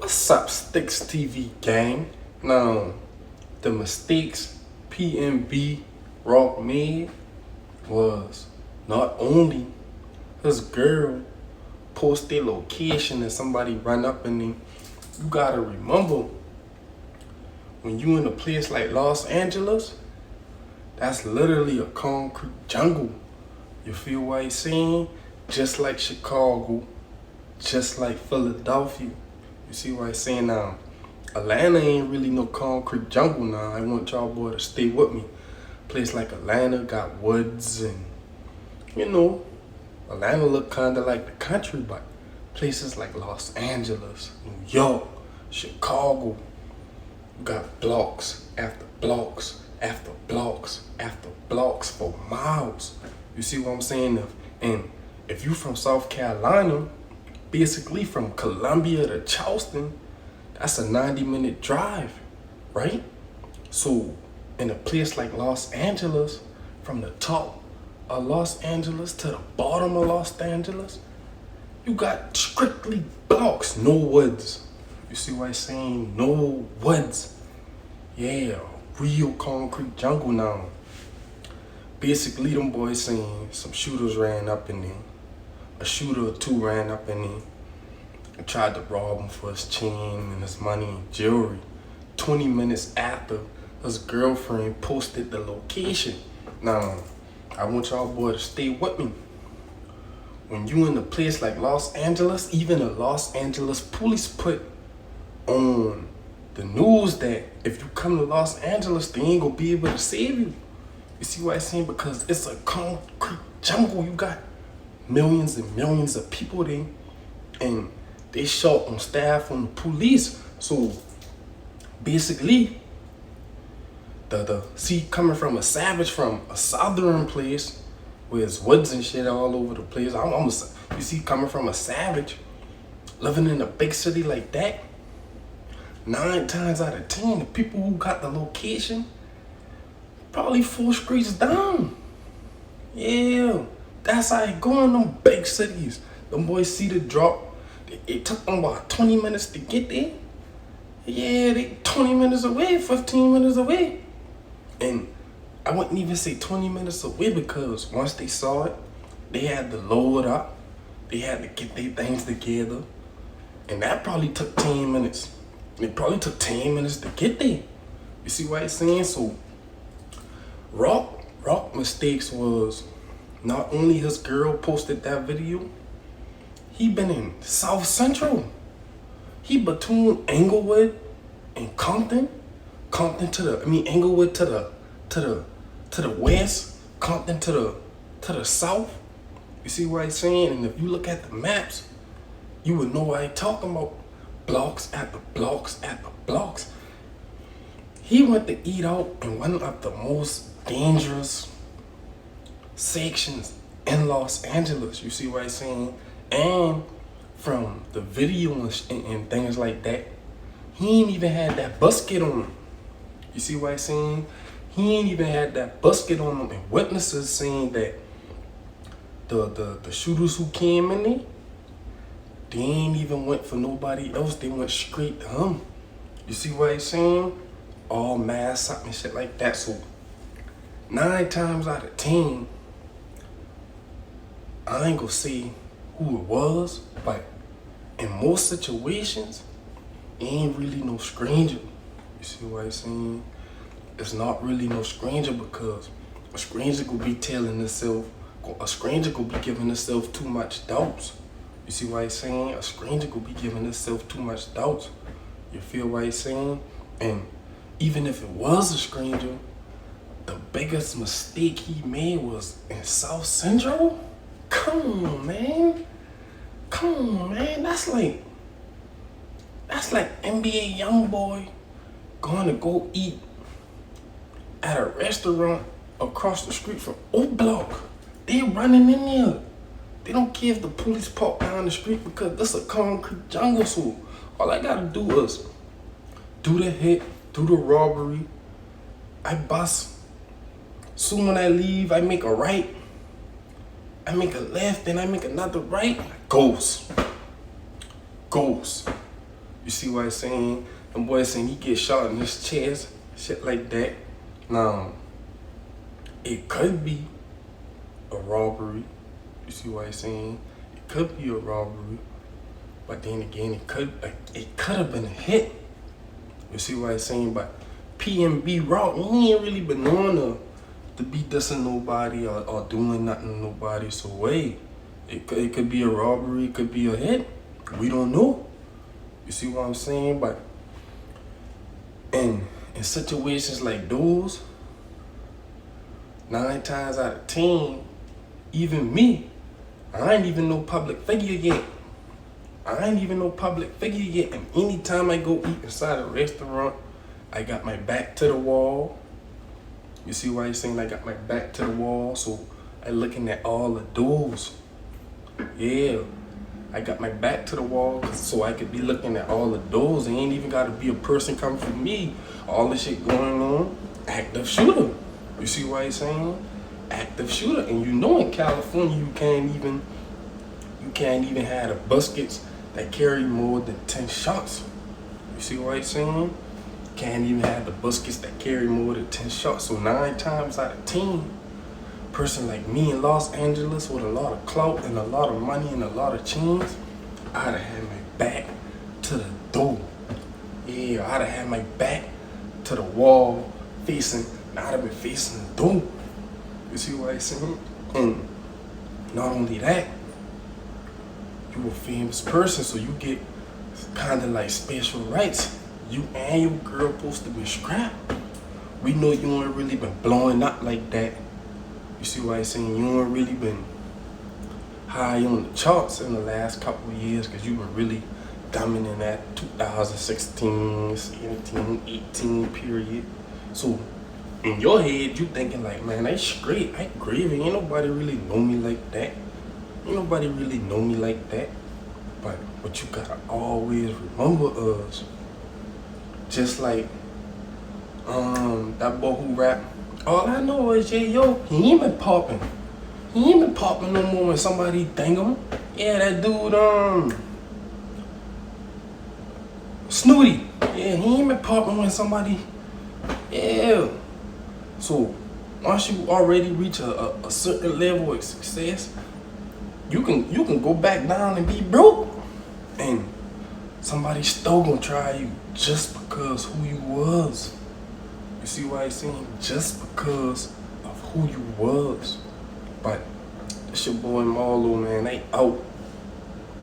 What's up, Sticks TV gang? Now, the mistakes PNB Rock made was not only his girl post their location and somebody run up and then you gotta remember when you in a place like Los Angeles, that's literally a concrete jungle. You feel what I'm saying? Just like Chicago, just like Philadelphia. You see what I'm saying now? Atlanta ain't really no concrete jungle now. I want y'all boy to stay with me. Place like Atlanta got woods and, Atlanta look kinda like the country, but places like Los Angeles, New York, Chicago, you got blocks after blocks after blocks after blocks for miles. You see what I'm saying? And if you from South Carolina, basically from Columbia to Charleston, that's a 90-minute drive, right? So in a place like Los Angeles, from the top of Los Angeles to the bottom of Los Angeles, you got strictly blocks, no woods. You see what I'm saying? No woods. Yeah, real concrete jungle now. Basically, them boys saying some shooters ran up in there. A shooter or two ran up in there and tried to rob him for his chain and his money and jewelry. 20 minutes after, his girlfriend posted the location. Now, I want y'all boy to stay with me. When you in a place like Los Angeles, even the Los Angeles police put on the news that if you come to Los Angeles, they ain't gonna be able to save you. You see what I'm saying? Because it's a concrete jungle. You got millions and millions of people there, and they shot on staff on the police. So basically, see, coming from a savage from a southern place where there's woods and shit all over the place. You see, coming from a savage living in a big city like that, 9 times out of 10, the people who got the location probably 4 streets down. Yeah, that's how it go in them big cities. Them boys see the drop. It took them about 20 minutes to get there. Yeah, they 20 minutes away, 15 minutes away. And I wouldn't even say 20 minutes away because once they saw it, they had to load up. They had to get their things together. And that probably took 10 minutes. It probably took 10 minutes to get there. You see what I'm saying? So Rock mistakes was not only his girl posted that video, he been in South Central. He between Englewood and Compton. Englewood to the west, Compton to the south. You see what I'm saying? And if you look at the maps, you would know what I'm talking about. Blocks after blocks after blocks. He went to eat out in one of the most dangerous sections in Los Angeles. You see what I'm saying? And from the video and things like that, he ain't even had that busket on him. You see what I'm saying? He ain't even had that busket on him. And witnesses saying that the shooters who came in there, they ain't even went for nobody else. They went straight to him. You see what I'm saying? All masked up and shit like that. So 9 times out of 10, I ain't gonna say who it was, but in most situations, it ain't really no stranger. You see what I'm saying? It's not really no stranger because a stranger could be telling himself, a stranger could be giving himself too much doubts. You see what I'm saying? A stranger could be giving himself too much doubts. You feel what I'm saying? And even if it was a stranger, the biggest mistake he made was in South Central? Come on, man. That's like NBA YoungBoy going to go eat at a restaurant across the street from O Block. They running in there. They don't care if the police park down the street because this a concrete jungle. So all I gotta do is do the hit, do the robbery. I bust. Soon when I leave, I make a right. I make a left, then I make another right. Ghost. You see what I'm saying? And boy saying he get shot in his chest, shit like that. Now, it could be a robbery. You see what I'm saying? It could be a robbery, but then again, it could have been a hit. You see what I'm saying? But PNB Rock, he ain't really been known to be dissing nobody or doing nothing to nobody. So wait, it could be a robbery, it could be a hit. We don't know. You see what I'm saying? But in situations like those, 9 times out of 10, even me, I ain't even no public figure yet. And anytime I go eat inside a restaurant, I got my back to the wall. You see why I'm saying I got my back to the wall? So I looking at all the doors. Yeah, I got my back to the wall so I could be looking at all the doors. It ain't even got to be a person coming for me. All this shit going on, active shooter. You see what I'm saying? Active shooter. And you know in California you can't even have the buskets that carry more than 10 shots. You see what I'm saying? Can't even have the buskets that carry more than 10 shots. So 9 times out of 10, person like me in Los Angeles with a lot of clout and a lot of money and a lot of chains, I'd have had my back to the door. Yeah, I'd have had my back to the wall facing, I'd have been facing the door. You see what I'm saying? And not only that, you a famous person, so you get kind of like special rights. You and your girl supposed to be strapped. We know you ain't really been blowing up like that. You see what I'm saying? You ain't really been high on the charts in the last couple of years because you were really dominant that 2016, 17, 18 period. So in your head, you thinking like, man, I straight, I gravy. Ain't nobody really know me like that. Ain't nobody really know me like that. But what you gotta always remember is, just like that boy who rap, all I know is J.O., he ain't been popping. He ain't been popping no more when somebody dang him. Yeah, that dude, Snooty. Yeah, he ain't been popping when somebody, yeah. So once you already reach a certain level of success, you can go back down and be broke. And somebody still gonna try you just because who you was. You see what I'm saying? Just because of who you was. But it's your boy Marlo, man. They out.